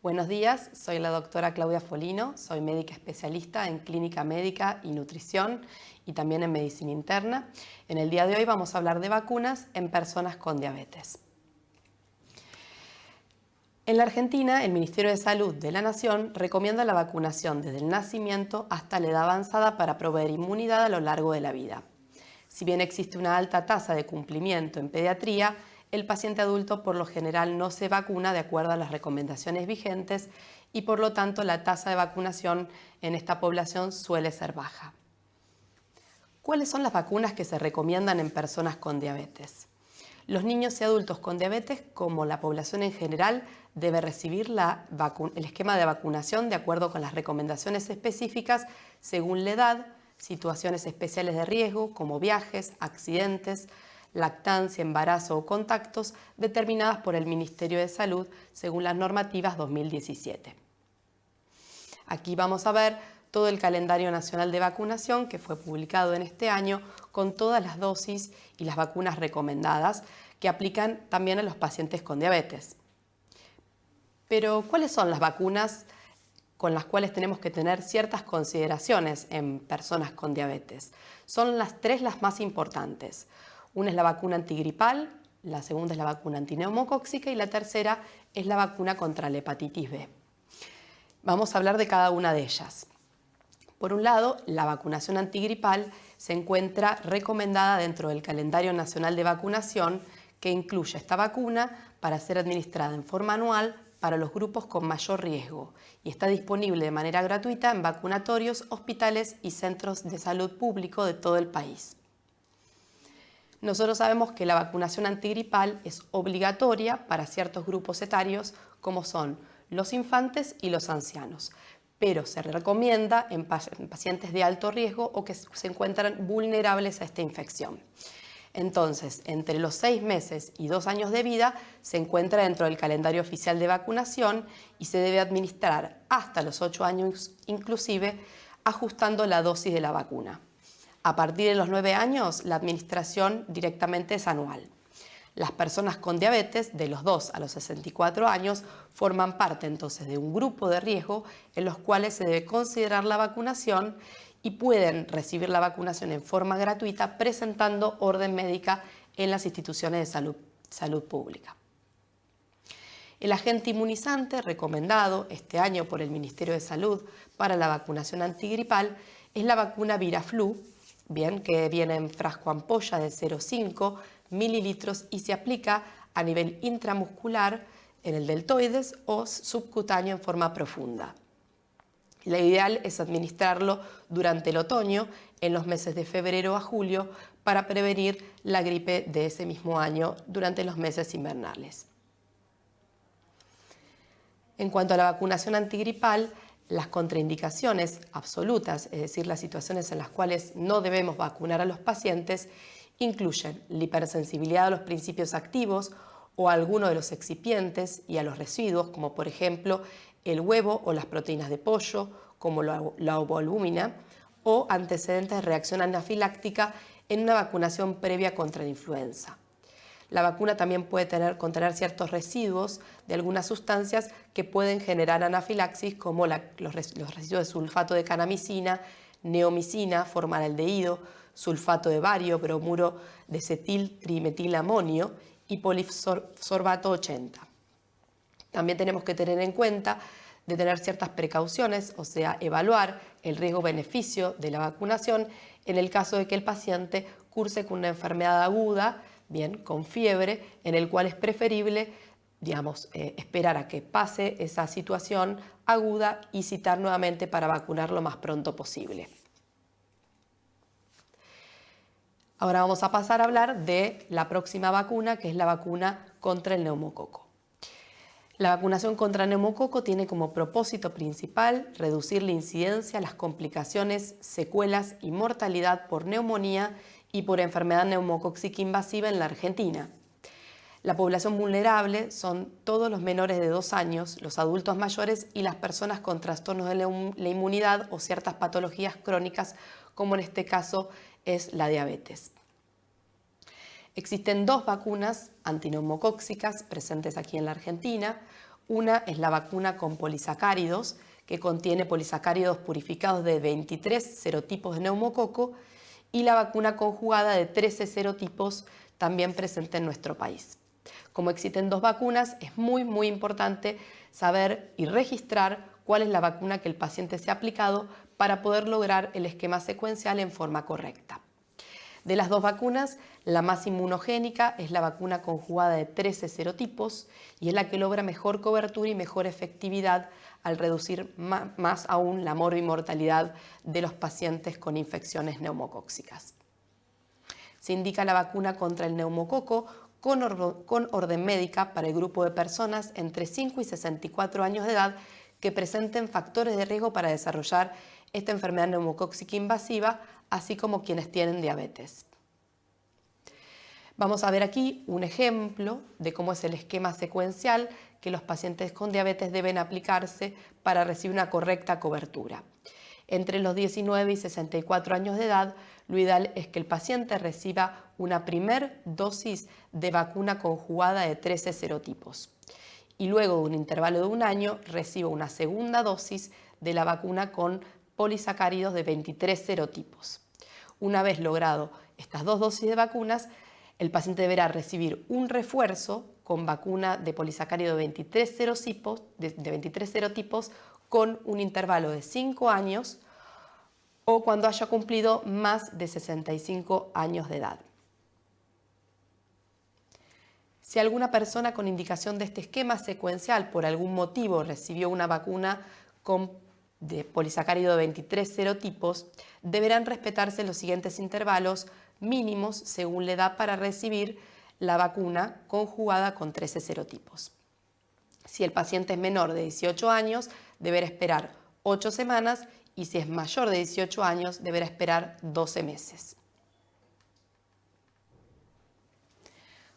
Buenos días, soy la doctora Claudia Folino, soy médica especialista en clínica médica y nutrición y también en medicina interna. En el día de hoy vamos a hablar de vacunas en personas con diabetes. En la Argentina, el Ministerio de Salud de la Nación recomienda la vacunación desde el nacimiento hasta la edad avanzada para proveer inmunidad a lo largo de la vida. Si bien existe una alta tasa de cumplimiento en pediatría, el paciente adulto por lo general no se vacuna de acuerdo a las recomendaciones vigentes y por lo tanto la tasa de vacunación en esta población suele ser baja. ¿Cuáles son las vacunas que se recomiendan en personas con diabetes? Los niños y adultos con diabetes, como la población en general, debe recibir el esquema de vacunación de acuerdo con las recomendaciones específicas según la edad, situaciones especiales de riesgo como viajes, accidentes, lactancia, embarazo o contactos determinadas por el Ministerio de Salud según las normativas 2017. Aquí vamos a ver todo el calendario nacional de vacunación que fue publicado en este año con todas las dosis y las vacunas recomendadas que aplican también a los pacientes con diabetes. Pero, ¿cuáles son las vacunas con las cuales tenemos que tener ciertas consideraciones en personas con diabetes? Son las más importantes. Una es la vacuna antigripal, la segunda es la vacuna antineumocóxica y la tercera es la vacuna contra la hepatitis B. Vamos a hablar de cada una de ellas. Por un lado, la vacunación antigripal se encuentra recomendada dentro del calendario nacional de vacunación que incluye esta vacuna para ser administrada en forma anual para los grupos con mayor riesgo y está disponible de manera gratuita en vacunatorios, hospitales y centros de salud público de todo el país. Nosotros sabemos que la vacunación antigripal es obligatoria para ciertos grupos etarios como son los infantes y los ancianos, pero se recomienda en pacientes de alto riesgo o que se encuentran vulnerables a esta infección. Entonces, entre los 6 meses y 2 años de vida se encuentra dentro del calendario oficial de vacunación y se debe administrar hasta los 8 años inclusive ajustando la dosis de la vacuna. A partir de los 9 años, la administración directamente es anual. Las personas con diabetes de los 2 a los 64 años forman parte entonces de un grupo de riesgo en los cuales se debe considerar la vacunación y pueden recibir la vacunación en forma gratuita presentando orden médica en las instituciones de salud pública. El agente inmunizante recomendado este año por el Ministerio de Salud para la vacunación antigripal es la vacuna Viraflu, que viene en frasco ampolla de 0,5 mililitros y se aplica a nivel intramuscular en el deltoides o subcutáneo en forma profunda. Lo ideal es administrarlo durante el otoño, en los meses de febrero a julio, para prevenir la gripe de ese mismo año durante los meses invernales. En cuanto a la vacunación antigripal, las contraindicaciones absolutas, es decir, las situaciones en las cuales no debemos vacunar a los pacientes, incluyen la hipersensibilidad a los principios activos o a alguno de los excipientes y a los residuos, como por ejemplo el huevo o las proteínas de pollo, como la ovoalbúmina, o antecedentes de reacción anafiláctica en una vacunación previa contra la influenza. La vacuna también puede contener ciertos residuos de algunas sustancias que pueden generar anafilaxis, como los residuos de sulfato de canamicina, neomicina, formaldehído, sulfato de bario, bromuro de cetil-trimetilamonio y polisorbato 80. También tenemos que tener en cuenta de tener ciertas precauciones, o sea, evaluar el riesgo-beneficio de la vacunación en el caso de que el paciente curse con una enfermedad aguda, con fiebre, en el cual es preferible, esperar a que pase esa situación aguda y citar nuevamente para vacunar lo más pronto posible. Ahora vamos a pasar a hablar de la próxima vacuna, que es la vacuna contra el neumococo. La vacunación contra el neumococo tiene como propósito principal reducir la incidencia, las complicaciones, secuelas y mortalidad por neumonía y por enfermedad neumocóxica invasiva en la Argentina. La población vulnerable son todos los menores de 2 años, los adultos mayores y las personas con trastornos de la inmunidad o ciertas patologías crónicas, como en este caso es la diabetes. Existen 2 vacunas antineumocóxicas presentes aquí en la Argentina. Una es la vacuna con polisacáridos, que contiene polisacáridos purificados de 23 serotipos de neumococo, y la vacuna conjugada de 13 serotipos también presente en nuestro país. Como existen dos vacunas, es muy importante saber y registrar cuál es la vacuna que el paciente se ha aplicado para poder lograr el esquema secuencial en forma correcta. De las dos vacunas, la más inmunogénica es la vacuna conjugada de 13 serotipos y es la que logra mejor cobertura y mejor efectividad al reducir más aún la morbimortalidad de los pacientes con infecciones neumocóxicas. Se indica la vacuna contra el neumococo con orden médica para el grupo de personas entre 5 y 64 años de edad que presenten factores de riesgo para desarrollar esta enfermedad neumocóxica invasiva, así como quienes tienen diabetes. Vamos a ver aquí un ejemplo de cómo es el esquema secuencial que los pacientes con diabetes deben aplicarse para recibir una correcta cobertura. Entre los 19 y 64 años de edad, lo ideal es que el paciente reciba una primer dosis de vacuna conjugada de 13 serotipos y luego de un intervalo de un año reciba una segunda dosis de la vacuna con polisacáridos de 23 serotipos. Una vez logrado estas dos dosis de vacunas, el paciente deberá recibir un refuerzo con vacuna de polisacárido de 23 serotipos con un intervalo de 5 años o cuando haya cumplido más de 65 años de edad. Si alguna persona con indicación de este esquema secuencial por algún motivo recibió una vacuna de polisacárido de 23 serotipos, deberán respetarse los siguientes intervalos mínimos según la edad para recibir la vacuna conjugada con 13 serotipos. Si el paciente es menor de 18 años, deberá esperar 8 semanas y si es mayor de 18 años, deberá esperar 12 meses.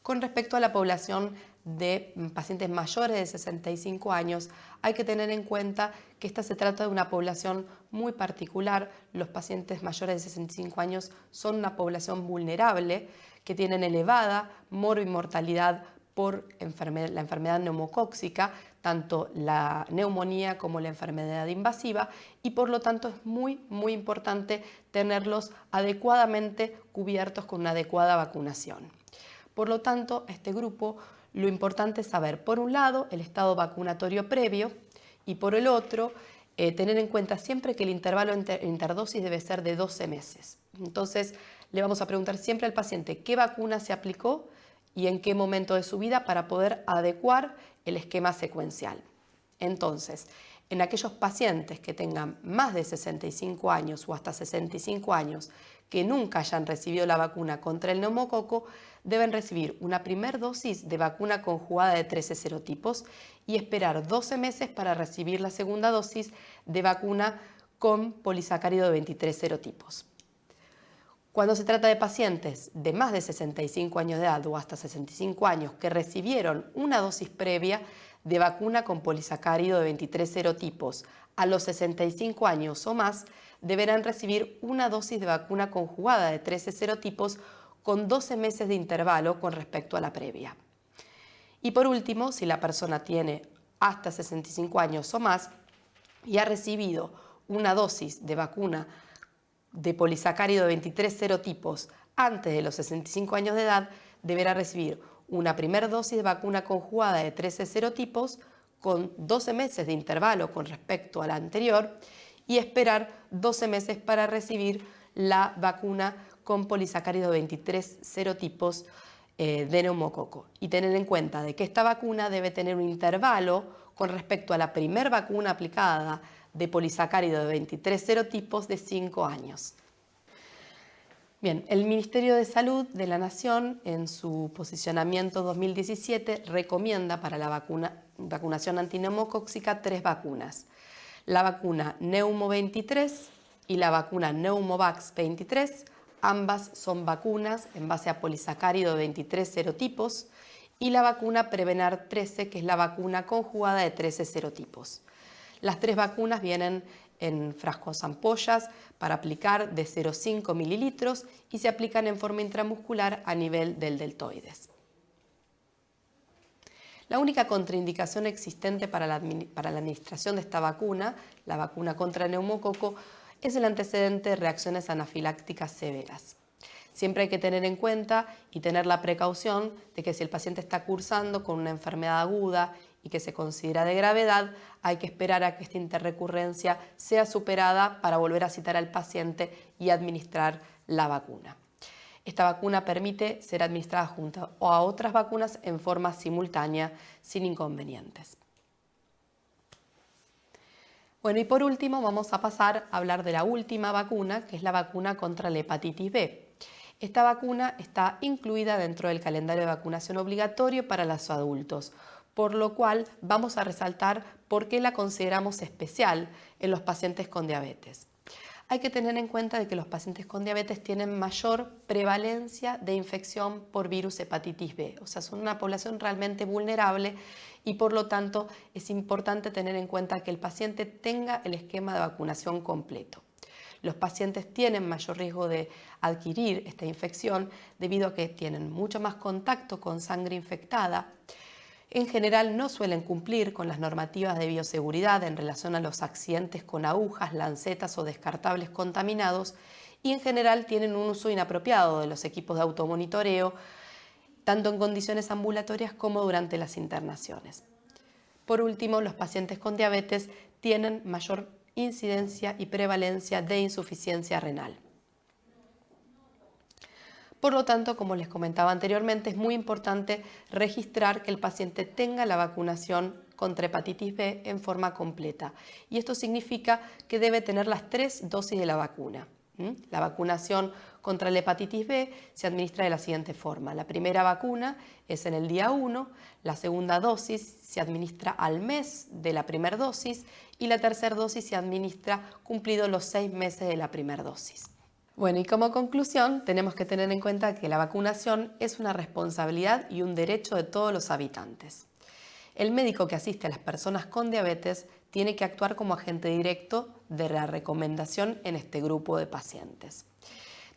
Con respecto a la población de pacientes mayores de 65 años, hay que tener en cuenta que esta se trata de una población muy particular. Los pacientes mayores de 65 años son una población vulnerable que tienen elevada morbimortalidad por la enfermedad neumocóxica, tanto la neumonía como la enfermedad invasiva, y por lo tanto es muy importante tenerlos adecuadamente cubiertos con una adecuada vacunación. Por lo tanto, a este grupo lo importante es saber, por un lado, el estado vacunatorio previo y por el otro, tener en cuenta siempre que el intervalo interdosis debe ser de 12 meses. Entonces, le vamos a preguntar siempre al paciente qué vacuna se aplicó y en qué momento de su vida para poder adecuar el esquema secuencial. Entonces, en aquellos pacientes que tengan más de 65 años o hasta 65 años que nunca hayan recibido la vacuna contra el neumococo, deben recibir una primera dosis de vacuna conjugada de 13 serotipos y esperar 12 meses para recibir la segunda dosis de vacuna con polisacárido de 23 serotipos. Cuando se trata de pacientes de más de 65 años de edad o hasta 65 años que recibieron una dosis previa de vacuna con polisacárido de 23 serotipos a los 65 años o más, deberán recibir una dosis de vacuna conjugada de 13 serotipos con 12 meses de intervalo con respecto a la previa. Y por último, si la persona tiene hasta 65 años o más y ha recibido una dosis de vacuna de polisacárido de 23 serotipos antes de los 65 años de edad, deberá recibir una primera dosis de vacuna conjugada de 13 serotipos con 12 meses de intervalo con respecto a la anterior y esperar 12 meses para recibir la vacuna con polisacárido de 23 serotipos de neumococo. Y tener en cuenta de que esta vacuna debe tener un intervalo con respecto a la primera vacuna aplicada de polisacárido de 23 serotipos de 5 años. Bien, el Ministerio de Salud de la Nación, en su posicionamiento 2017, recomienda para la vacunación antineumocóxica 3 vacunas. La vacuna Neumo 23 y la vacuna Neumovax 23, ambas son vacunas en base a polisacárido de 23 serotipos, y la vacuna Prevenar 13, que es la vacuna conjugada de 13 serotipos. Las 3 vacunas vienen en frascos ampollas para aplicar de 0,5 mililitros y se aplican en forma intramuscular a nivel del deltoides. La única contraindicación existente para la administración de esta vacuna, la vacuna contra el neumococo, es el antecedente de reacciones anafilácticas severas. Siempre hay que tener en cuenta y tener la precaución de que si el paciente está cursando con una enfermedad aguda y que se considera de gravedad, hay que esperar a que esta interrecurrencia sea superada para volver a citar al paciente y administrar la vacuna. Esta vacuna permite ser administrada junto a otras vacunas en forma simultánea, sin inconvenientes. Bueno, y por último vamos a pasar a hablar de la última vacuna, que es la vacuna contra la hepatitis B. Esta vacuna está incluida dentro del calendario de vacunación obligatorio para los adultos, por lo cual vamos a resaltar por qué la consideramos especial en los pacientes con diabetes. Hay que tener en cuenta de que los pacientes con diabetes tienen mayor prevalencia de infección por virus hepatitis B, o sea, son una población realmente vulnerable y por lo tanto es importante tener en cuenta que el paciente tenga el esquema de vacunación completo. Los pacientes tienen mayor riesgo de adquirir esta infección debido a que tienen mucho más contacto con sangre infectada. En general no suelen cumplir con las normativas de bioseguridad en relación a los accidentes con agujas, lancetas o descartables contaminados y en general tienen un uso inapropiado de los equipos de automonitoreo, tanto en condiciones ambulatorias como durante las internaciones. Por último, los pacientes con diabetes tienen mayor incidencia y prevalencia de insuficiencia renal. Por lo tanto, como les comentaba anteriormente, es muy importante registrar que el paciente tenga la vacunación contra hepatitis B en forma completa. Y esto significa que debe tener las 3 dosis de la vacuna. La vacunación contra la hepatitis B se administra de la siguiente forma. La primera vacuna es en el día 1, la segunda dosis se administra al mes de la primera dosis y la tercera dosis se administra cumplidos los 6 meses de la primera dosis. Bueno, y como conclusión, tenemos que tener en cuenta que la vacunación es una responsabilidad y un derecho de todos los habitantes. El médico que asiste a las personas con diabetes tiene que actuar como agente directo de la recomendación en este grupo de pacientes.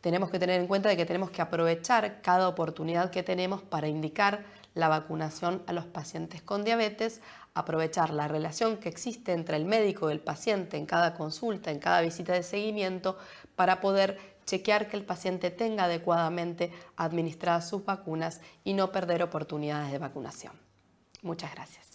Tenemos que tener en cuenta de que tenemos que aprovechar cada oportunidad que tenemos para indicar la vacunación a los pacientes con diabetes, aprovechar la relación que existe entre el médico y el paciente en cada consulta, en cada visita de seguimiento, para poder chequear que el paciente tenga adecuadamente administradas sus vacunas y no perder oportunidades de vacunación. Muchas gracias.